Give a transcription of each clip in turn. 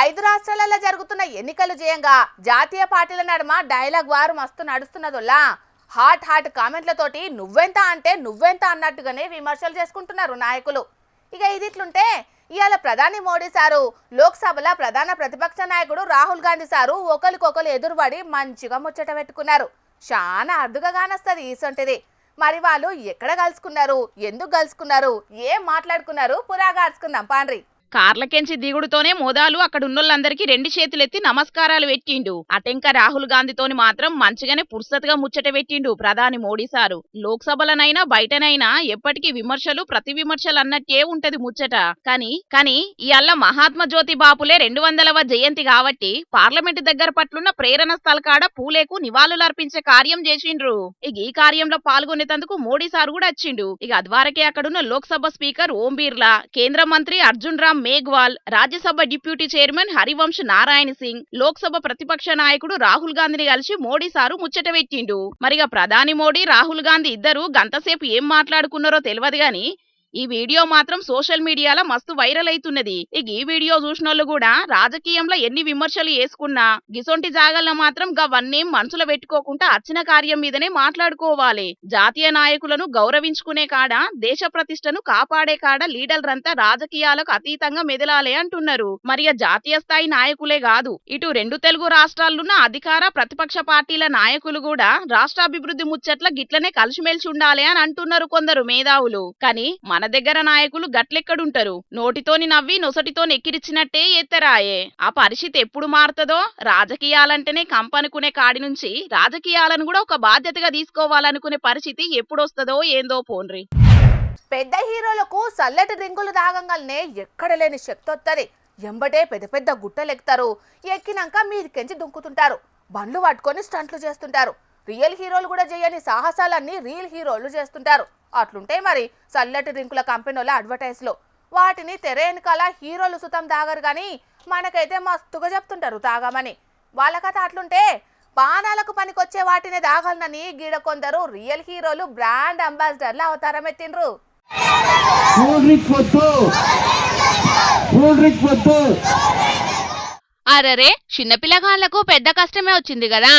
5 రాష్ట్రాలలో జరుగుతున్న ఎన్నికలు చేయంగా జాతీయ పార్టీల నడుమ డైలాగ్ వారు మస్తు నడుస్తున్నదొల్లా. హాట్ కామెంట్లతోటి నువ్వెంత అంటే నువ్వెంత అన్నట్టుగానే విమర్శలు చేసుకుంటున్నారు నాయకులు. ఇక ఇదిట్లుంటే ఇవాళ ప్రధాని మోడీ సారు లోక్సభలో ప్రధాన ప్రతిపక్ష నాయకుడు రాహుల్ గాంధీ సారు ఒకరికొకరు ఎదురుపడి మంచిగా ముచ్చట పెట్టుకున్నారు. చాలా అరుదుగా కానొస్తుంది ఈసొంటిది. మరి వాళ్ళు ఎక్కడ కలుసుకున్నారు, ఎందుకు కలుసుకున్నారు, ఏం మాట్లాడుకున్నారు పురాగా అరుచుకుందాం పాండ్రి. కార్లకెంచి దిగుడుతోనే మోదాలు అక్కడున్నోళ్ళందరికీ 2 చేతులెత్తి నమస్కారాలు పెట్టిండు. అటెంక రాహుల్ గాంధీతోని మాత్రం మంచిగానే పుర్సత్గా ముచ్చట పెట్టిండు ప్రధాని మోడీ సారు. లోక్సభలనైనా బయటనైనా ఎప్పటికీ విమర్శలు ప్రతి విమర్శలు అన్నట్టే ఉంటది ముచ్చట. కానీ ఇయాల మహాత్మా జ్యోతి బాపులే 200వ జయంతి కాబట్టి పార్లమెంటు దగ్గర పట్లున్న ప్రేరణ స్థల కాడ పూలేకు నివాళులర్పించే కార్యం చేసిండ్రు. ఇక ఈ కార్యంలో పాల్గొనేందుకు మోడీ సారు కూడా వచ్చిండు. ఇక అద్వారకే అక్కడున్న లోక్సభ స్పీకర్ ఓం బిర్లా, కేంద్ర మంత్రి అర్జున్ రామ్ మేఘ్వాల్, రాజ్యసభ డిప్యూటీ చైర్మన్ హరివంశ్ నారాయణ సింగ్, లోక్సభ ప్రతిపక్ష నాయకుడు రాహుల్ గాంధీని కలిసి మోడీ సారు ముచ్చట పెట్టిండు. మరిగా ప్రధాని మోడీ రాహుల్ గాంధీ ఇద్దరు గంటసేపు ఏం మాట్లాడుకున్నారో తెలియదు గాని ఈ వీడియో మాత్రం సోషల్ మీడియాలో మస్తు వైరల్ అవుతున్నది. ఇక ఈ వీడియో చూసినోళ్ళు కూడా రాజకీయంలో ఎన్ని విమర్శలు చేసుకున్నా గిసొంటి జాగాల్లో మాత్రం గవన్నీ మనసులో పెట్టుకోకుండా అచ్చిన కార్యం మీదనే మాట్లాడుకోవాలి. జాతీయ నాయకులను గౌరవించుకునే కాడ, దేశ ప్రతిష్టను కాపాడే కాడ లీడర్లంతా రాజకీయాలకు అతీతంగా మెదలాలే అంటున్నారు. మరి జాతీయ స్థాయి నాయకులే కాదు, ఇటు 2 తెలుగు రాష్ట్రాల్లోన్న అధికార ప్రతిపక్ష పార్టీల నాయకులు కూడా రాష్ట్రాభివృద్ధి ముచ్చట్ల గిట్లనే కలిసిమెలిసి ఉండాలి అని అంటున్నారు కొందరు మేధావులు. కానీ మన దగ్గర నాయకులు గట్లెక్కడుంటారు, నోటితోని నవ్వి నొసటితోని ఎక్కిరిచ్చినట్టే ఎత్తరాయే. ఆ పరిస్థితి ఎప్పుడు మారుతుందో, రాజకీయాలంటేనే కంపనుకునే కాడి నుంచి రాజకీయాలను కూడా ఒక బాధ్యతగా తీసుకోవాలనుకునే పరిస్థితి ఎప్పుడొస్తుందో ఏందో పోన్రి. పెద్ద హీరోలకు చల్లటి డ్రింకులు తాగంగానే ఎక్కడ లేని శక్తి వస్తుంది. ఎంబటే పెద్ద పెద్ద గుట్టలు ఎక్కుతారు, ఎక్కినాక మీదికెంచి దుంకుతుంటారు, బండ్లు పట్టుకొని స్టంట్లు చేస్తుంటారు. రియల్ హీరోలు కూడా చేయని సాహసాలన్నీ రియల్ హీరోలు చేస్తుంటారు. అట్లుంటాయి మరి చల్లటి డ్రింకుల కంపెనీల అడ్వర్టైజ్లో. వాటిని తెర వెనకాల హీరోలు సుతం తాగరు కానీ మనకైతే మస్తుగా చెప్తుంటారు తాగామని. వాళ్ళ కథ అట్లుంటే పానాలకు పనికొచ్చే వాటిని తాగాలనని గీడ కొందరు రియల్ హీరోలు బ్రాండ్ అంబాసిడర్లు అవతారం ఎత్తిండ్రు. అరరే, చిన్నపిల్లగాళ్లకు పెద్ద కష్టమే వచ్చింది కదా.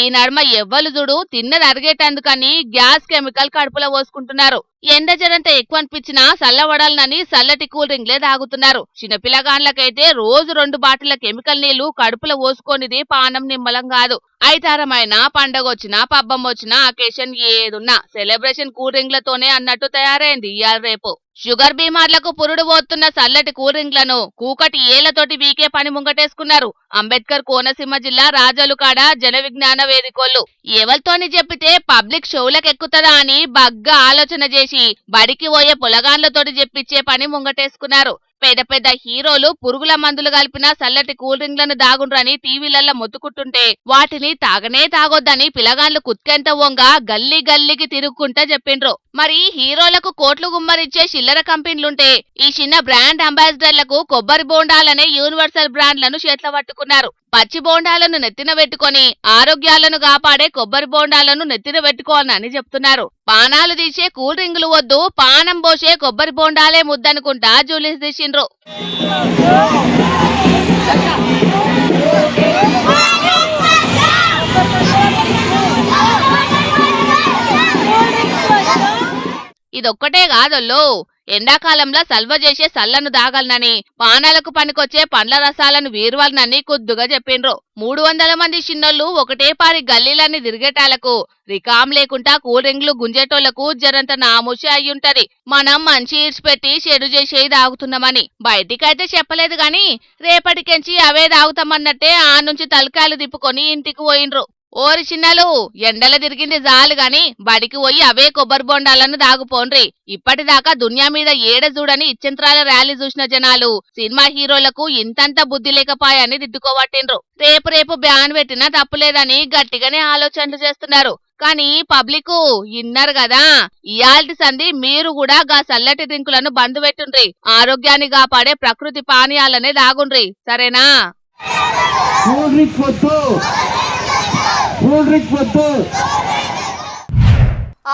ఈ నడుమ ఎవ్వలు చూడు తిన్నది అరిగేటందుకని గ్యాస్ కెమికల్ కడుపులో పోసుకుంటున్నారు. ఎండ జరంత ఎక్కువ అనిపించినా చల్లవడాలనని చల్లటి కూల్ డ్రింక్లే తాగుతున్నారు. చిన్నపిల్లగాళ్లకైతే రోజు 2 బాటిళ్ల కెమికల్ నీళ్లు కడుపులో పోసుకొనిది పానం నిమ్మలం కాదు. ఐతారమైన పండగొచ్చినా పబ్బం వచ్చినా అకేషన్ ఏదున్నా సెలబ్రేషన్ కూల్ డ్రింక్లతోనే అన్నట్టు తయారైంది ఇయాల రేపు. షుగర్ బీమార్లకు పురుడు పోతున్న చల్లటి కూల్ డ్రింక్లను కూకటి ఏళ్లతోటి వీకే పని ముంగటేసుకున్నారు. అంబేద్కర్ కోనసీమ జిల్లా రాజలుకాడ జన విజ్ఞాన వేదికోళ్ళు ఎవరితోని చెప్పితే పబ్లిక్ షోలకెక్కుతుందా అని బగ్గా ఆలోచన చేసి బడికి పోయే పొలగాన్లతోటి చెప్పించే పని ముంగటేసుకున్నారు. పెద్ద పెద్ద హీరోలు పురుగుల మందులు కలిపిన చల్లటి కూల్ డ్రింక్లను దాగుండ్రని టీవీలల్లో మొత్తుకుంటుంటే వాటిని తాగనే తాగొద్దని పిలగాన్లు కుత్కెంత వంగ గల్లీ గల్లీకి తిరుగుకుంటా చెప్పిండ్రు. మరి హీరోలకు కోట్లు గుమ్మరిచ్చే చిల్లర కంపెనీలుంటే ఈ చిన్న బ్రాండ్ అంబాసిడర్లకు కొబ్బరి బోండాలనే యూనివర్సల్ బ్రాండ్లను చేట్ల పట్టుకున్నారు. పచ్చి బోండాలను నెత్తిన పెట్టుకొని ఆరోగ్యాలను కాపాడే కొబ్బరి బోండాలను నెత్తిన పెట్టుకోవాలని చెప్తున్నారు. పానాలు తీసే కూల్ డ్రింకులు వద్దు, పానం పోసే కొబ్బరి బోండాలే ముద్దనుకుంటా జూలిస్ తీసిండ్రు. ఇదొక్కటే కాదల్లో, ఎండాకాలంలో సల్వ చేసే సల్లను దాగలనని పానాలకు పనికొచ్చే పండ్ల రసాలను వీర్వాలనని కొద్దుగా చెప్పిండ్రు. 300 మంది చిన్నోళ్ళు ఒకటే పారి గల్లీలన్నీ తిరిగేటాలకు రికామ్ లేకుండా కూల్ డ్రింక్లు గుంజేటోళ్లకు జరంత నామూషి అయ్యుంటది. మనం మంచి ఈడ్చిపెట్టి చెడు చేసేది తాగుతున్నామని బయటికైతే చెప్పలేదు గాని రేపటికెంచి అవే తాగుతామన్నట్టే ఆ నుంచి తలకాయలు తిప్పుకొని ఇంటికి పోయిండ్రు. ఓరి చిన్నలు, ఎండల తిరిగింది జాలు గాని బడికి పోయి అవే కొబ్బరి బొండాలను దాగుపోండ్రి. ఇప్పటిదాకా దునియా మీద ఏడ చూడని ఇచ్చంత్రాల ర్యాలీ చూసిన జనాలు సినిమా హీరోలకు ఇంతంత బుద్ధి లేకపాయని దిద్దుకోబట్టిండ్రు. రేపు బ్యాన్ పెట్టినా తప్పులేదని గట్టిగానే ఆలోచనలు చేస్తున్నారు. కానీ పబ్లిక్ ఇన్నారు కదా, ఇయాల్టి సంధి మీరు కూడా గా చల్లటి డ్రింకులను బంద్ పెట్టుండ్రి. ఆరోగ్యాన్ని కాపాడే ప్రకృతి పానీయాలనే దాగుండ్రి, సరేనా?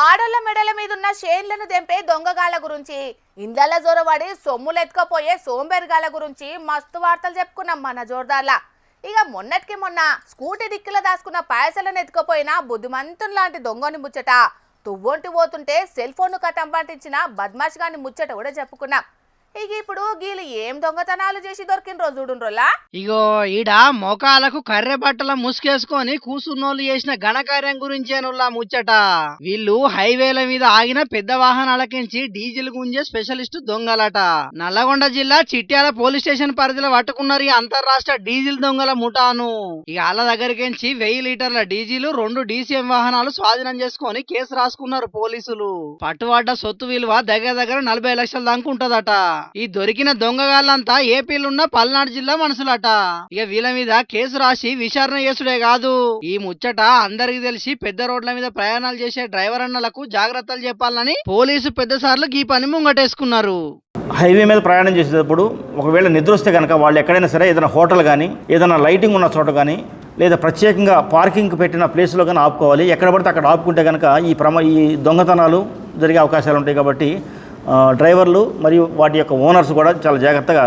ఆడోళ్ళ మెడల మీద ఉన్న షేన్లను తెంపే దొంగగాళ్ళ గురించి, ఇండ్ల జొరబడి సొమ్ములు ఎత్తుకపోయే సోంబేరిగాళ్ళ గురించి మస్తు వార్తలు చెప్పుకున్నాం మన జోర్దార్లా. ఇక మొన్నటికి మొన్న స్కూటీ డిక్కిలో దాచుకున్న పైసలను ఎత్తుకపోయిన బుద్ధిమంతుని లాంటి దొంగని ముచ్చట, తువ్వొంటి పోతుంటే సెల్ ఫోన్ కథం పట్టించిన బద్మాష్ గాని ముచ్చట కూడా చెప్పుకున్నాం. ఇక ఇప్పుడు గీలు ఏం దొంగతనాలు చేసి దొరికిన రోజు చూడుండ్రోలా. ఇగో ఈడ మోకాలకు కర్రె బట్టల ముసుకేసుకొని కూసున్నోళ్ళు చేసిన ఘనకార్యం గురించేనుల్లా ముచ్చట. వీళ్ళు హైవేల మీద ఆగిన పెద్ద వాహనాలకించి డీజిల్ గుంజే స్పెషలిస్ట్ దొంగలట. నల్లగొండ జిల్లా చిట్యాల పోలీస్ స్టేషన్ పరిధిలో పట్టుకున్నారు ఈ అంతర్రాష్ట్ర డీజిల్ దొంగల ముఠాను. ఇక వాళ్ళ దగ్గరికించి 1000 లీటర్ల డీజిల్ 2 DCM వాహనాలు స్వాధీనం చేసుకొని కేసు రాసుకున్నారు పోలీసులు. పట్టుబడ్డ సొత్తు విలువ దగ్గర 40 లక్షల దాకా ఉంటదట. ఈ దొరికిన దొంగగాళ్ళంతా ఏపీలున్న పల్నాడు జిల్లా మనుషులట. ఇక వీళ్ళ మీద కేసు రాసి విచారణ చేసుడే కాదు, ఈ ముచ్చట అందరికి తెలిసి పెద్ద రోడ్ల మీద ప్రయాణాలు చేసే డ్రైవర్ అన్నలకు జాగ్రత్తలు చెప్పాలని పోలీసు పెద్దసార్లు ఈ పని ముంగటేసుకున్నారు. హైవే మీద ప్రయాణం చేసేటప్పుడు ఒకవేళ నిద్ర వస్తే కనుక వాళ్ళు ఎక్కడైనా సరే ఏదైనా హోటల్ కానీ ఏదైనా లైటింగ్ ఉన్న చోట కానీ లేదా ప్రత్యేకంగా పార్కింగ్ పెట్టిన ప్లేస్లో కానీ ఆపుకోవాలి. ఎక్కడ పడితే అక్కడ ఆపుకుంటే కనుక ఈ దొంగతనాలు జరిగే అవకాశాలు ఉంటాయి. కాబట్టి డ్రైవర్లు మరియు వాటి యొక్క ఓనర్స్ కూడా చాలా జాగ్రత్తగా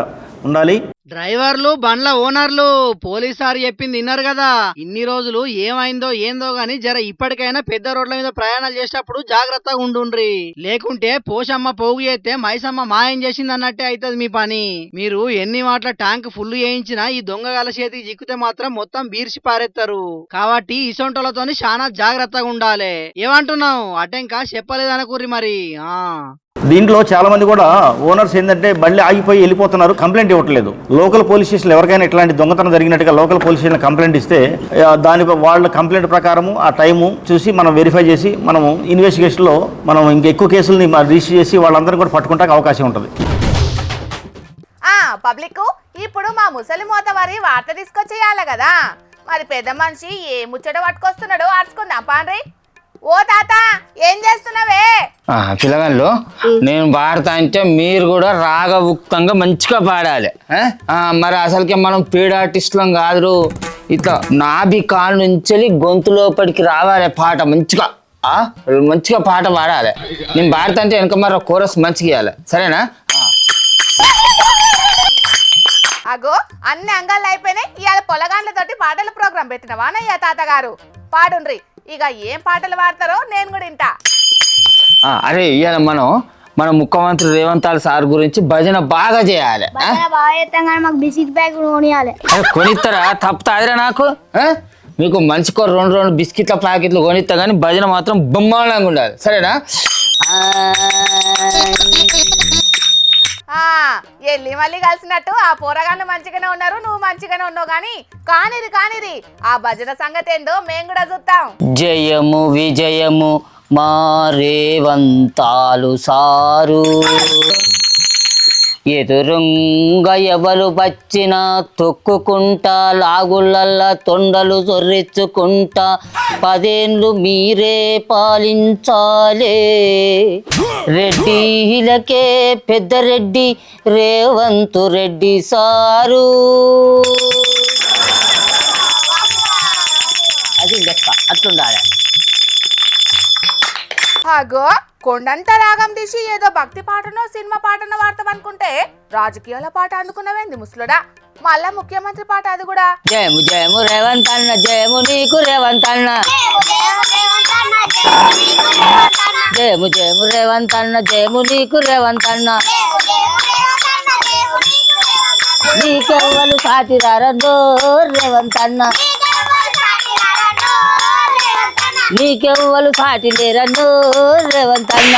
ఉండాలి. డ్రైవర్లు బండ్ల ఓనర్లు పోలీసారు చెప్పింది విన్నారు కదా. ఇన్ని రోజులు ఏమైందో ఏందో గాని జర ఇప్పటికైనా పెద్ద రోడ్ల మీద ప్రయాణాలు చేసేటప్పుడు జాగ్రత్తగా ఉండుండ్రి. లేకుంటే పోషమ్మ పోగు చేస్తే మైసమ్మ మాయం చేసింది అన్నట్టే అవుతుంది మీ పని. మీరు ఎన్ని మాటల ట్యాంక్ ఫుల్ చేయించినా ఈ దొంగగాల చేతికి చిక్కితే మాత్రం మొత్తం బీర్చి పారేస్తారు. కాబట్టి ఇసొంటోలతోని చాలా జాగ్రత్తగా ఉండాలి. ఏమంటున్నావు అటెంకా చెప్పలేదనుకుర్రి మరి. దీంట్లో చాలా మంది కూడా ఓనర్స్ ఏంటంటే బండి ఆగిపోయి వెళ్ళిపోతున్నారు, కంప్లైంట్ ఇవ్వట్లేదు. లోకల్ పోలీస్ స్టేషన్లో ఎవరికైనా ఇట్లాంటి దొంగతనం జరిగినట్టుగా లోకల్ పోలీస్ స్టేషన్లో కంప్లైంట్ ఇస్తే దాని వాళ్ళ కంప్లైంట్ ప్రకారము ఆ టైము చూసి మనం వెరిఫై చేసి మనము ఇన్వెస్టిగేషన్లో మనం ఇంకెక్కువ కేసుల్ని రిజిస్టర్ చేసి వాళ్ళందరినీ కూడా పట్టుకుంటానికి అవకాశం ఉంటుంది. పబ్లిక్ ఇప్పుడు మా ముసలి మోత వారి వార్త తీసుకొచ్చేయాలి కదా. మరి పెద్ద మనిషి ఏ ముచ్చట పట్టుకొస్తున్నాడో అర్చుకుందాం పాండ్రి. ఓ తాత ఏం చేస్తున్నావే? పిల్లగాళ్ళు నేను పాడతా అంటే మీరు కూడా రాగముక్తంగా మంచిగా పాడాలి. మరి అసలుకే మనం పీడ ఆర్టిస్టులం కాదు. ఇట్లా నాభి కాలు నుంచి గొంతు లోపలికి రావాలి పాట మంచిగా. మంచిగా పాట పాడాలి. నేను పాడతా అంటే వెనక మరి కోరస్ మంచిగా ఇవ్వాలి. సరేనా? అగో అన్ని అంగాలు అయిపోయినాయి. ఇవాళ పొలగాండ్లతోటి పాటల ప్రోగ్రాం పెట్టినవానయ్యా తాతగారు. పాడుండ్రి. ఇక ఏం పాటలు పాడతారో నేను కూడా వింటా. అరే ఇవాళ మన ముఖ్యమంత్రి రేవంత్ సార్ గురించి భజన బాగా చేయాలి. కొనిస్తారా? తప్పుతాదిరా నాకు. మీకు మంచికో 2 బిస్కెట్ల ప్యాకెట్లు కొనిస్తా కానీ భజన మాత్రం బ్రహ్మాండంగా ఉండాలి. సరేనా? ఎల్లి మళ్ళీ కలిసినట్టు ఆ పోరగాళ్ళు మంచిగానే ఉన్నారు, నువ్వు మంచిగానే ఉన్నావు. కానిరి ఆ భజన సంగతి ఏందో మేము కూడా చూద్దాం. జయము విజయము మా రేవంతాలు సారు, ఎదురుంగ ఎవరు వచ్చినా తొక్కుకుంటా, లాగులల్లా తొండలు చొర్రెచ్చుకుంటా, 10 ఏళ్ళు మీరే పాలించాలే. రెడ్డిలకే పెద్ద రెడ్డి రేవంతు రెడ్డి సారు. అది లెక్క, అట్లుండాలి. అగో కొండంత రాగం తీసి ఏదో భక్తి పాటనో సినిమా పాటనో వాడతామనుకుంటే రాజకీయాల పాట అనుకున్నవేంది ముసలుడా? మళ్ళా ముఖ్యమంత్రి పాట అది కూడా. జయము జయము రేవంత్ అన్న, జయము నీకు రేవంత్ అన్న, జయము జయము రేవంత్ అన్న, జయము నీకు రేవంత్ అన్న, నీకెవ్వరు సాటి రారో రేవంత్ అన్న, నీకెవ్వరు సాటి లేరన్నో రేవంత్ అన్న,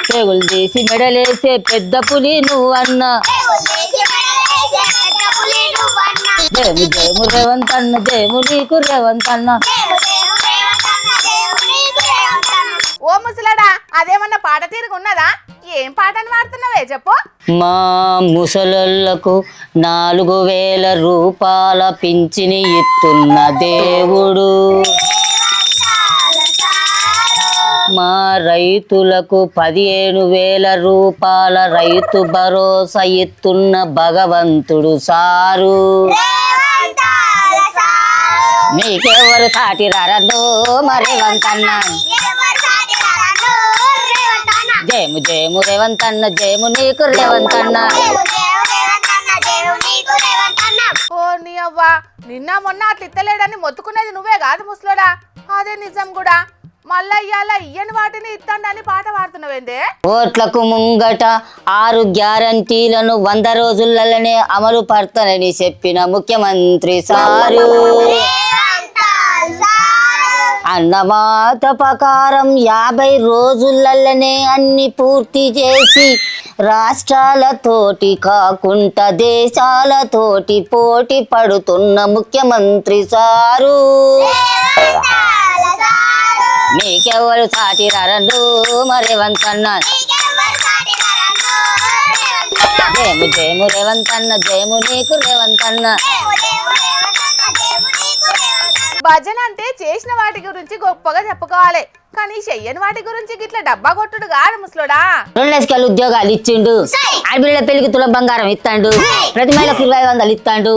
పేగులు తీసి మెడలేసే పెద్ద పులి నువ్వన్న, జయము జయము రేవంత్ అన్న, జయము నీకు రేవంత్ అన్న. ఓ ముసలాడా అదేమన్నా పాట తీరుగున్నదా? ఏం పాటను వాడుతున్నావే చెప్పు. మా ముసలోళ్లకు 4000 రూపాయల పింఛని ఇస్తున్న దేవుడు, మా రైతులకు 15,000 రూపాయల రైతు భరోసా ఇస్తున్న భగవంతుడు సారు. నీకెవరు సాటి రారో మరేవంతన్న జయము జయము రేవంతన్న జయము నీకు రేవంతన్న ఓ నీ అవ్వా నిన్న మొన్న అట్లా ఇత్తలేడని మొత్తుకునేది నువ్వే కాదు ముసలోడా, అదే నిజం కూడా. మళ్ళా ఇయ్యాల ఇయ్యని వాటిని ఇత్తండని పాట పాడుతున్నావేందే? ఓట్లకు ముంగట 6 గ్యారంటీలను 100 రోజులలోనే అమలు పడతానని చెప్పిన ముఖ్యమంత్రి సారు అన్నమాట ప్రకారం 50 రోజులలోనే అన్ని పూర్తి చేసి రాష్ట్రాలతోటి కాకుండా దేశాలతోటి పోటీ పడుతున్న ముఖ్యమంత్రి సారు నీకెవరు సాటి రారో మరేవంతన్న జయము జయము రేవంతన్న జయము నీకు రేవంతన్న భజన అంటే చేసిన వాటి గురించి గొప్పగా చెప్పుకోవాలి, కానీ చెయ్యని వాటి గురించి గిట్ల డబ్బా కొట్టుడు కాదు ముసలోడా. 2 లక్షల ఉద్యోగాలు ఇచ్చిండు, ఆడపిల్లల పెళ్లికి తులం బంగారం ఇస్తాడు, ప్రతి మహిళకు 2500 ఇస్తాడు.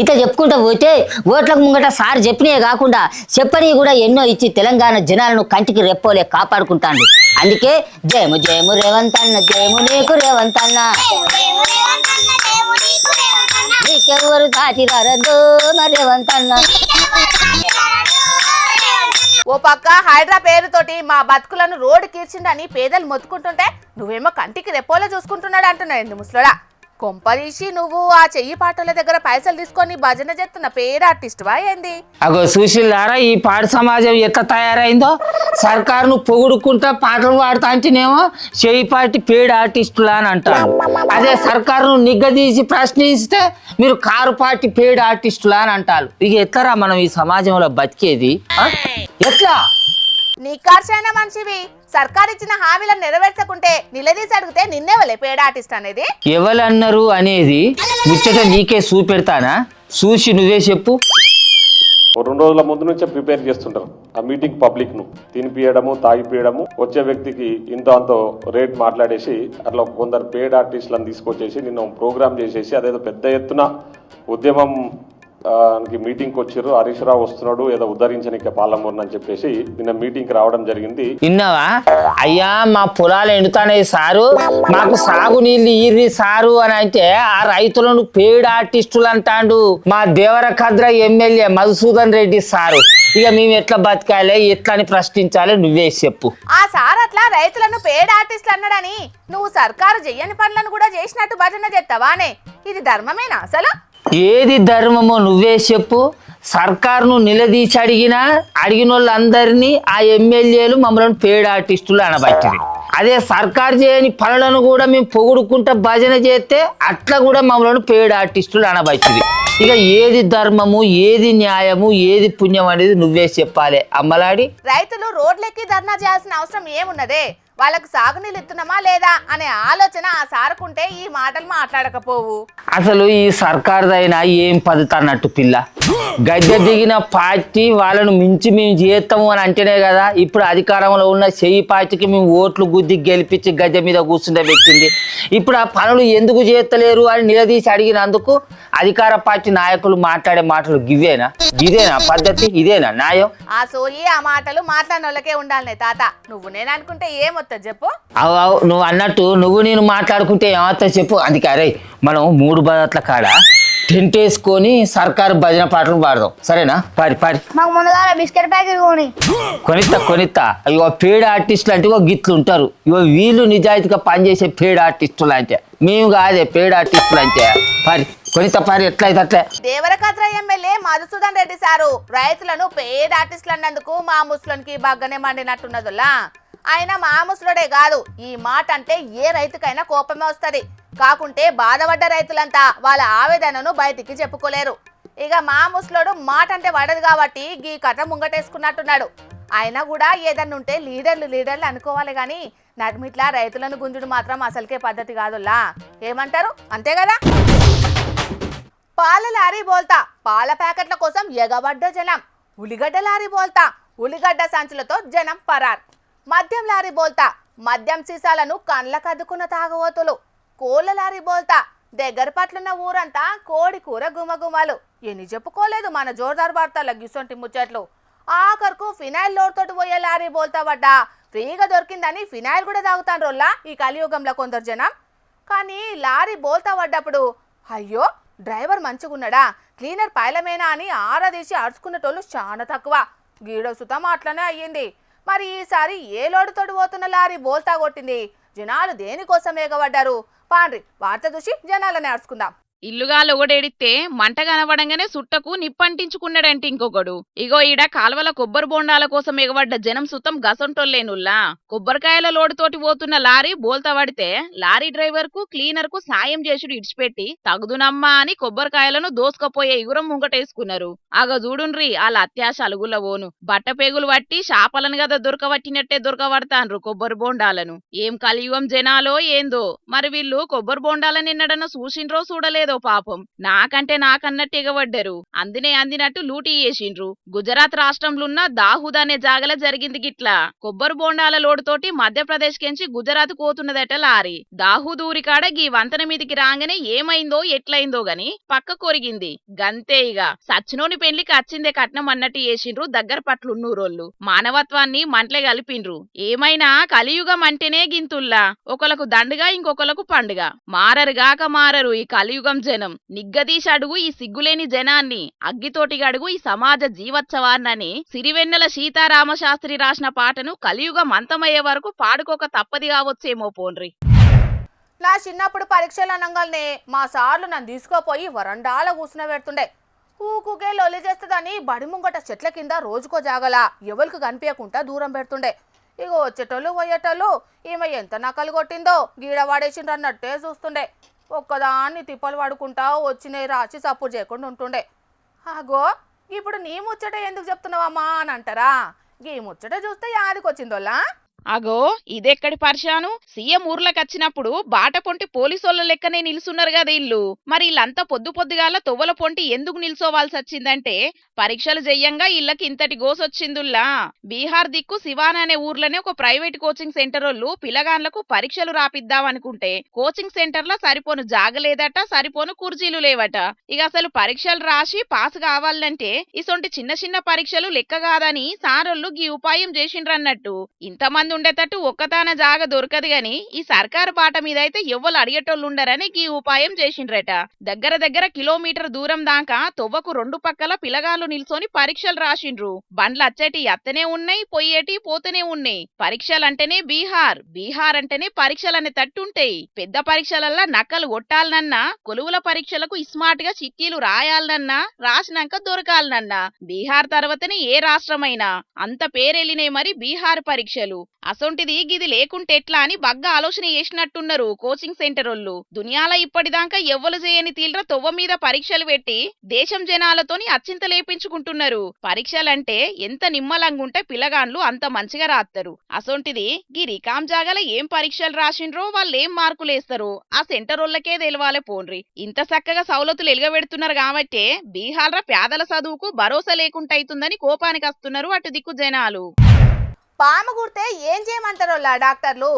ఇట్లా చెప్పుకుంటూ పోతే ఓట్లకు ముంగట సార్ చెప్పినే కాకుండా చెప్పని కూడా ఎన్నో ఇచ్చి తెలంగాణ జనాలను కంటికి రెప్పోలే కాపాడుకుంటాడు. అందుకే జయము జయము రేవంతన్న జయము నీకు రేవంతన్న నీకెవరు సాటి రారో రేవంతన్న. ఓ పక్క హైడ్రా పేరుతోటి మా బతుకులను రోడ్డు కీర్చిండని పేదలు మొత్తుకుంటుంటే నువ్వేమో కంటికి రెప్పోలో చూసుకుంటున్నాడు అంటున్నావు ఎందు ముసలోడా. కొంపదీసి నువ్వు ఆ చెయ్యి పాటల దగ్గర పైసలు తీసుకొని భజన చేస్తున్న పేరు ఆర్టిస్టువా ఏంది? అగో సుశీలారా ఈ పాడు సమాజం ఎట్లా తయారైందో. సర్కారును పొగుడుకుంటా పాటలు పాడుతా అంటేనేమో చెయ్యి పాటి పేడ్ ఆర్టిస్టులా అని అంటారు. అదే సర్కారును నిగ్గదీసి ప్రశ్నిస్తే మీరు కారు పాటి పేడ్ ఆర్టిస్టులా అని అంటారు. ఇక ఎట్లరా మనం ఈ సమాజంలో బతికేది? ఎట్లా నీకార్చైన మనిషివి, సర్కార్ ఇచ్చిన హామీలను నెరవేర్చకుంటే నిలదీసి అడిగితే నిన్నేవలే పేడ ఆర్టిస్ట్ అనేది? ఎవరన్నారు అనేది ముచ్చట నీకే చూపెడతానా, చూసి నువ్వే చెప్పు. 2 రోజుల ముందు నుంచే ప్రిపేర్ చేస్తుంటారు ఆ మీటింగ్ పబ్లిక్ ను తినిపియడము తాగిపియడము, వచ్చే వ్యక్తికి ఇంతో అంతో రేట్ మాట్లాడేసి అట్లా కొందరు పేడ్ ఆర్టిస్టులను తీసుకొచ్చేసి నిన్న ప్రోగ్రామ్ చేసేసి అదేదో పెద్ద ఎత్తున ఉద్యమం మీటింగ్ వచ్చారు. హరీష్ రావు వస్తున్నాడు ఏదో ఉద్ధరించడానికి పాలమూరు అని చెప్పేసి నిన్న మీటింగ్ రావడం జరిగింది. విన్నావా? అయ్యా మా పొలాలు ఎండుతానే సారు, మాకు సాగు నీళ్ళు ఇర్రి సారు అని అంటే ఆ రైతులను పేడ్ ఆర్టిస్టులు అంటాడు మా దేవరకద్ర ఎమ్మెల్యే మధుసూదన్ రెడ్డి సారు. ఇక మేము ఎట్లా బతకాలి ఎట్లా అని ప్రశ్నించాలి నువ్వే చెప్పు. ఆ సార్ అట్లా రైతులను పేడ ఆర్టిస్టులు అన్నాడని నువ్వు సర్కారు చెయ్యని పనులను కూడా చేసినట్టు భజన చేస్తావానే? ఇది ధర్మమేనా అసలు? ఏది ధర్మమో నువ్వే చెప్పు. సర్కారును నిలదీసి అడిగిన వాళ్ళందరినీ ఆ ఎమ్మెల్యేలు మమ్మల్ని పేడ్ ఆర్టిస్టులు అనబట్టింది. అదే సర్కారు చేయని పనులను కూడా మేము పొగుడుకుంటా భజన చేస్తే అట్లా కూడా మమ్మల్ని పేడ్ ఆర్టిస్టులు అనబట్టింది. ఇక ఏది ధర్మము ఏది న్యాయము ఏది పుణ్యం అనేది నువ్వే చెప్పాలి అమ్మలాడి. రైతులు రోడ్లెక్కి ధర్నా చేయాల్సిన అవసరం ఏమున్నదే? వాళ్ళకు సాగునీళ్ళు ఇస్తున్నామా లేదా అనే ఆలోచన ఆ సారుకుంటే ఈ మాటలు మాట్లాడకపోవు. అసలు ఈ సర్కారుదైనా ఏం పద్ధతి అన్నట్టు పిల్ల. గద్దె దిగిన పార్టీ వాళ్ళను మించి మేము చేస్తాము అని అంటేనే కదా ఇప్పుడు అధికారంలో ఉన్న చెయ్యి పార్టీకి మేము ఓట్లు గుద్ది గెలిపించి గద్దె మీద కూర్చుండబెట్టింది. ఇప్పుడు ఆ పనులు ఎందుకు చేస్తలేరు అని నిలదీసి అడిగినందుకు అధికార పార్టీ నాయకులు మాట్లాడే మాటలు ఇదేనా పద్ధతి? ఇదేనా న్యాయం? ఆ సోయి ఆ మాటలు మాట్లాడిన వాళ్ళకే ఉండాలనే తాత. నువ్వు నేను అనుకుంటే ఏమొస్తా చెప్పు? అవు నువ్వు అన్నట్టు నువ్వు నేను మాట్లాడుకుంటే ఏమవుతా చెప్పు. అందుకే అరే మనం 3 బజార్ల కాడ టెంట్ వేసుకొని సర్కారు భజన పాటలు పాడదాం, సరేనా? పాడి మాకు ముందుగా బిస్కెట్ ప్యాకెట్ కొనిత్తా. ఇగో పేడ్ ఆర్టిస్టులు అంటే ఇగో గిట్లు ఉంటారు. ఇగో వీళ్ళు నిజాయితీగా పనిచేసే పేడ్ ఆర్టిస్టులు అంటే, మేము కాదే పేడ్ ఆర్టిస్టులు అంటే. కొనిత్తా ఎట్లయితే అట్లే. దేవరకద్ర ఎమ్మెల్యే మధుసూదన్ రెడ్డి సారు రైతులను పేడ్ ఆర్టిస్టులు అన్నందుకు మా ముస్లింకి బాగానే మండినట్టున్నదిలా. ఆయన మా ముసలుడే కాదు, ఈ మాట అంటే ఏ రైతుకైనా కోపమే వస్తుంది. కాకుంటే బాధపడ్డ రైతులంతా వాళ్ళ ఆవేదనను బయటికి చెప్పుకోలేరు. ఇక మా ముసలోడు మాట అంటే పడదు కాబట్టి గీ కథ ముంగటేసుకున్నట్టున్నాడు. అయినా కూడా ఏదన్నా ఉంటే లీడర్లు అనుకోవాలి కానీ నడిమిట్లా రైతులను గుంజుడు మాత్రం అసలుకే పద్ధతి కాదులా. ఏమంటారు? అంతే కదా. పాల లారీ బోల్తా పాల ప్యాకెట్ల కోసం ఎగబడ్డ జనం. ఉల్లిగడ్డ లారీ బోల్తా ఉల్లిగడ్డ సంచులతో జనం పరార్. మద్యం లారీ బోల్తా మద్యం సీసాలను కండ్లకద్దుకున్న తాగబోతులు. కోళ్ళ లారీ బోల్తా దగ్గర పట్లున్న ఊరంతా కోడి కూర గుమగుమాలు. ఎన్ని చెప్పుకోలేదు మన జోర్దార్ వార్తల గిసొంటి ముచ్చట్లు. ఆఖరుకు ఫినాయిల్ లోడ్తోటి పోయే లారీ బోల్తా పడ్డా ఫ్రీగా దొరికిందని ఫినాయిల్ కూడా తాగుతాను రోల్లా ఈ కలియుగంలో కొందరు జనం. కానీ లారీ బోల్తా పడ్డప్పుడు అయ్యో డ్రైవర్ మంచిగున్నాడా, క్లీనర్ పైలమేనా అని ఆరాదీసి అరుచుకునేటోళ్ళు చాలా తక్కువ. గీడో సుతం అట్లనే అయ్యింది. మరి ఈసారి ఏ లోడుతోటి పోతున్న లారీ బోల్తా కొట్టింది, జనాలు దేనికోసం ఎగబడ్డారు? పాండ్రి వార్త చూసి జనాలని అరుచుకుందాం. ఇల్లుగాలు ఒకడేడితే మంట కనబడంగానే సుట్టకు నిప్పంటించుకున్నాడంటే ఇంకొకడు. ఇగో ఈడ కాల్వల కొబ్బరి బొండాల కోసం ఎగబడ్డ జనం సుతం గసంటోల్లేనుల్లా. కొబ్బరికాయల లోడుతోటి పోతున్న లారీ బోల్తా పడితే లారీ డ్రైవర్ కు క్లీనర్ కు సాయం చేసుడు ఇడిచిపెట్టి తగుదునమ్మా అని కొబ్బరికాయలను దోసుకపోయే ఇగురం ముంగటేసుకున్నారు. ఆగ చూడుండ్రి వాళ్ళ అత్యాశ అలుగుల ఓను. బట్ట పేగులు పట్టి శాపలను గదా దొరకబట్టినట్టే దొరకబడతాన్రు కొబ్బరి బొండాలను. ఏం కలియుగం జనాలో ఏందో మరి వీళ్ళు కొబ్బరి బొండాలను నిన్నడన్న చూసిండ్రో చూడలేదు. పాపం నాకన్నట్టు ఎగబడ్డారు. అందినట్టు లూటీ చేసిండ్రు. గుజరాత్ రాష్ట్రంలో ఉన్న దాహూద్ అనే జాగల జరిగింది గిట్లా. కొబ్బరి బోండాల లోడుతోటి మధ్యప్రదేశ్ కెంచి గుజరాత్ కోతున్నదట లారీ. దాహూద్ ఊరికాడ గీ వంతెన మీదికి రాగానే ఏమైందో ఎట్లయిందో గాని పక్క కొరిగింది. గంతే ఇగ సచ్చినోని పెండ్లికి వచ్చిందే కట్నం అన్నట్టు చేసిండ్రు దగ్గర పట్లున్నూరోళ్ళు. మానవత్వాన్ని మంటలే కలిపిండ్రు. ఏమైనా కలియుగం అంటేనే గింతుల్లా, ఒకలకు దండుగా ఇంకొకలకు పండుగ. మారరు ఈ కలియుగం జనం. నిగ్గదీసి అడుగు ఈ సిగ్గులేని జనాన్ని, అగ్గితోటిగా అడుగు ఈ సమాజ జీవోత్సవాన్నని సిరివెన్నెల సీతారామశాస్త్రి రాసిన పాటను కలియుగం అంతమయ్యే వరకు పాడుకోక తప్పది కావచ్చేమో పోన్రి. నా చిన్నప్పుడు పరీక్షలు అనగానే మా సార్లు నన్ను తీసుకోపోయి వరండాల కూర్చుని పెడుతుండే. ఊకుకే లొల్లి చేస్తుందని బడి ముంగట చెట్ల కింద రోజుకో జాగల ఎవరికి కనిపించకుండా దూరం పెడుతుండే. ఇక వచ్చేటోళ్ళు పోయేటోళ్ళు ఈమె ఎంత నకలు కొట్టిందో గీడ వాడేసిండ్రు అన్నట్టే చూస్తుండే. ఒక్కదాన్ని తిప్పలు పడుకుంటా వచ్చినాయి రాచి సపోర్ట్ చేయకుండా ఉంటుండే. అగో ఇప్పుడు నీ ముచ్చట ఎందుకు చెప్తున్నావమ్మా అని అంటారా? ఈ ముచ్చట చూస్తే యాదికొచ్చిందోళ్ళా. అగో ఇదెక్కడి పరిశాను. సీఎం ఊర్లకు వచ్చినప్పుడు బాట పొంటి పోలీసోళ్ళ లెక్కనే నిలుసున్నారు కదా ఇల్లు. మరి వీళ్ళంతా పొద్దుగాల తొవ్వల పొంటి ఎందుకు నిల్చోవాల్సి వచ్చిందంటే పరీక్షలు చెయ్యంగా ఇళ్ళకి ఇంతటి గోసొచ్చిందుల్లా. బీహార్ దిక్కు సివాన్ అనే ఊర్లోనే ఒక ప్రైవేట్ కోచింగ్ సెంటర్ వాళ్ళు పిల్లగాన్లకు పరీక్షలు రాపిద్దామనుకుంటే కోచింగ్ సెంటర్లో సరిపోను జాగలేదట, సరిపోను కుర్చీలు లేవట. ఇక అసలు పరీక్షలు రాసి పాస్ కావాలంటే ఇసొంటి చిన్న పరీక్షలు లెక్క కాదని సారోళ్ళు గీ ఉపాయం చేసిండ్రన్నట్టు. ఇంతమంది ఉండేటట్టు ఒక్కతాన జాగ దొరకదు గాని ఈ సర్కారు బాట మీద అయితే ఎవ్వరు అడిగేటోళ్ళు ఉండరని ఈ ఉపాయం చేసిండ్రట. దగ్గర కిలోమీటర్ దూరం దాకా తొవ్వకు రెండు పక్కల పిల్లగాళ్ళు నిల్చొని పరీక్షలు రాసిండ్రు. బండ్లు అచ్చేటి ఎత్తనే ఉన్నాయి, పొయ్యేటి పోతనే ఉన్నాయి. పరీక్షలంటేనే బీహార్ అంటేనే పరీక్షలనే తట్టుంటాయి. పెద్ద పరీక్షలల్లా నక్కలు కొట్టాలనన్నా, కొలువుల పరీక్షలకు ఇస్మార్ట్ గా చిట్టీలు రాయాలనన్నా, రాసినాక దొరకాలనన్నా బీహార్ తర్వాతనే ఏ రాష్ట్రమైనా. అంత పేరెళ్ళినాయి మరి బీహార్ పరీక్షలు. అసొంటిది గిది లేకుంటే ఎట్లా అని బగ్గా ఆలోచన చేసినట్టున్నారు కోచింగ్ సెంటర్ వాళ్ళు. దునియాల ఇప్పటిదాకా ఎవ్వలు చేయని తీల్ర తొవ్వ మీద పరీక్షలు పెట్టి దేశం జనాలతోని అచ్చింత లేపించుకుంటున్నారు. పరీక్షలంటే ఎంత నిమ్మలంగుంటే పిల్లగాండ్లు అంత మంచిగా రాస్తారు. అసొంటిది గీ రికాం జాగల ఏం పరీక్షలు రాసిండ్రో వాళ్ళేం మార్కులేస్తారో ఆ సెంటర్ వాళ్ళకే తెలవాలే పోన్రి. ఇంత చక్కగా సౌలతులు ఎలుగబెడుతున్నారు కాబట్టే బీహార్ల పేదల చదువుకు భరోసా లేకుండా అవుతుందని కోపానికి వస్తున్నారు అటు దిక్కు జనాలు. పాము కుడితే ఏం చేయమంటారు డాక్టర్లు?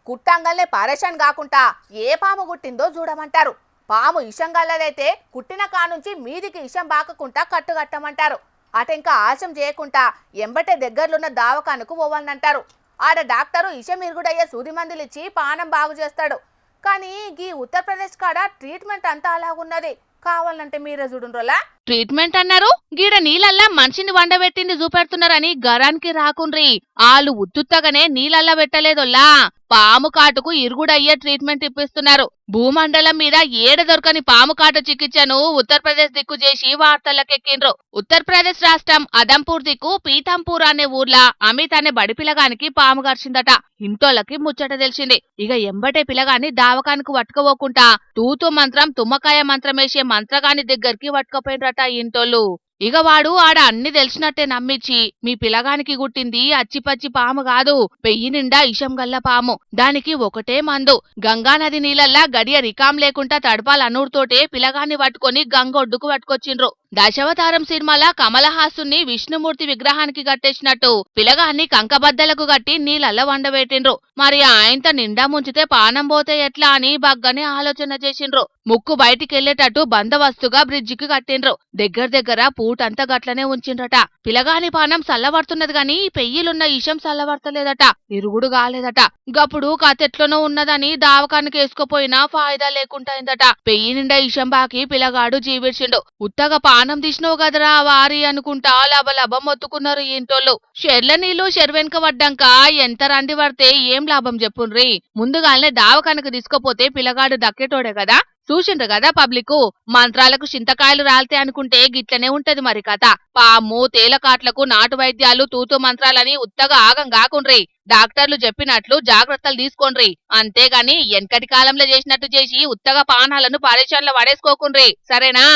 కుట్టంగానే పరేషాన్ కాకుండా ఏ పాము కుట్టిందో చూడమంటారు. పాము ఇషం గల్లదైతే కుట్టిన కానుంచి మీదికి ఇషం బాకకుండా కట్టుకట్టమంటారు. అటెంకా ఆశం చేయకుండా ఎంబటే దగ్గరలున్న దావకానుకు పోవాలంటారు. ఆడ డాక్టరు ఇషం ఇరుగుడయ్యే సూది మందులు ఇచ్చి పానం బాగు చేస్తాడు. కానీ ఈ ఉత్తరప్రదేశ్ కాడ ట్రీట్మెంట్ అంతా అలాగున్నది. కావాలంటే మీరే చూడుండ్రోలా. ట్రీట్మెంట్ అన్నారు, గీడ నీళ్ళల్లా మనిషిని వండబెట్టింది చూపెడుతున్నారని గరానికి రాకుండ్రి. ఆళ్ళు ఉత్తుత్తగానే నీళ్ళల్లా పెట్టలేదోల్లా, పాము కాటుకు ఇరుగుడయ్యే ట్రీట్మెంట్ ఇప్పిస్తున్నారు. భూమండలం మీద ఏడ దొరకని పాము కాటు చికిత్సను ఉత్తరప్రదేశ్ దిక్కు చేసి వార్తలకెక్కిండ్రు. ఉత్తరప్రదేశ్ రాష్ట్రం అదంపూర్ దిక్కు పీతాంపూర్ అనే ఊర్లా అమిత్ అనే బడి పిల్లగానికి పాము గర్చిందట. ఇంటోళ్ళకి ముచ్చట తెలిసింది. ఇక ఎంబటే పిల్లగాని దావకానికి పట్టుకోకుండా తూతు మంత్రం తుమ్మకాయ మంత్రం వేసే మంత్రగాని దగ్గరికి పట్టుకపోయినరట ఇంటోళ్ళు. ఇక వాడు ఆడ అన్ని తెలిసినట్టే నమ్మించి మీ పిల్లగానికి గుట్టింది అచ్చిపచ్చి పాము కాదు, పెయ్యి నిండా ఇషం గల్ల పాము, దానికి ఒకటే మందు, గంగానది నీళ్ళల్లా గడియ రికాం లేకుండా తడపాలన్నూరుతోటే పిల్లగాన్ని పట్టుకొని గంగొడ్డుకు పట్టుకొచ్చిండ్రు. దశావతారం సినిమాలో కమల హాసుని విష్ణుమూర్తి విగ్రహానికి కట్టేసినట్టు పిలగాన్ని కంకబద్దలకు కట్టి నీళ్ళల్ల వండబెట్టిండ్రు. మరి ఆయనతో నిండా ముంచితే పానం పోతే ఎట్లా అని బగ్గనే ఆలోచన చేసిండ్రు. ముక్కు బయటికెళ్లేటట్టు బందవస్తుగా బ్రిడ్జికి కట్టిండ్రు. దగ్గర పూటంతా గట్లనే ఉంచిండ్రట. పిలగాని పానం సల్లబడుతున్నది గాని పెయ్యిలున్న ఇషం సల్లబడతలేదట, ఇరుగుడు కాలేదట. గప్పుడు కతెట్లనో ఉన్నదని దావకానికి వేసుకుపోయినా ఫాయిదా లేకుండా అయిందట. పెయ్యి నిండా ఇషం బాకి పిలగాడు జీవిడ్చిండు. ఉత్తగా పానం తీసినవు కదరా వారి అనుకుంటా లబలబం మొత్తుకున్నారు ఇంటోళ్ళు. షెర్ల నీళ్లు షెర్వెనక పడ్డాక ఎంత రండి పడితే ఏం లాభం చెప్పుండ్రి. ముందుగానే దావకానికి తీసుకుపోతే పిలగాడు దక్కేటోడే కదా. చూసిండ్రు కదా పబ్లిక్, మంత్రాలకు చింతకాయలు రాలితే అనుకుంటే గిట్లనే ఉంటది మరి కథ. పాము తేలకాట్లకు నాటు వైద్యాలు తూతు మంత్రాలని ఉత్తగా ఆగం కాకుండ్రి. డాక్టర్లు చెప్పినట్లు జాగ్రత్తలు తీసుకోండ్రి. అంతేగాని ఎన్కటి కాలంలో చేసినట్టు చేసి ఉత్తగా పానాలను పరేషాన్లో పడేసుకోకుండ్రి, సరేనా?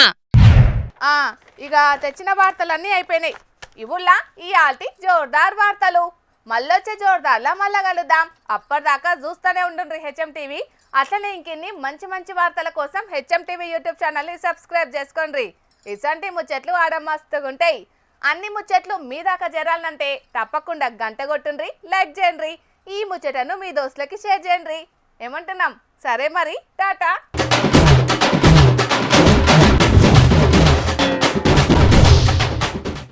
ఇక తెచ్చిన వార్తలన్నీ అయిపోయినాయి. ఇవుల్లా ఈ ఆల్టి జోర్దార్ వార్తలు. మళ్ళొచ్చే జోర్దార్లా మళ్ళా కలుద్దాం. అప్పటిదాకా చూస్తూనే ఉండండి హెచ్ఎం టీవీ. అట్లనే ఇంకెన్ని మంచి మంచి వార్తల కోసం హెచ్ఎం టీవీ యూట్యూబ్ ఛానల్ని సబ్స్క్రైబ్ చేసుకోండి. ఇసంటి ముచ్చట్లు ఆడ మస్తుగుంటాయి. అన్ని ముచ్చట్లు మీ దాకా చేరాలంటే తప్పకుండా గంట కొట్టుండ్రి, లైక్ చేయండి. ఈ ముచ్చటను మీ దోస్తులకి షేర్ చేయండి. ఏమంటున్నాం? సరే మరి, టాటా.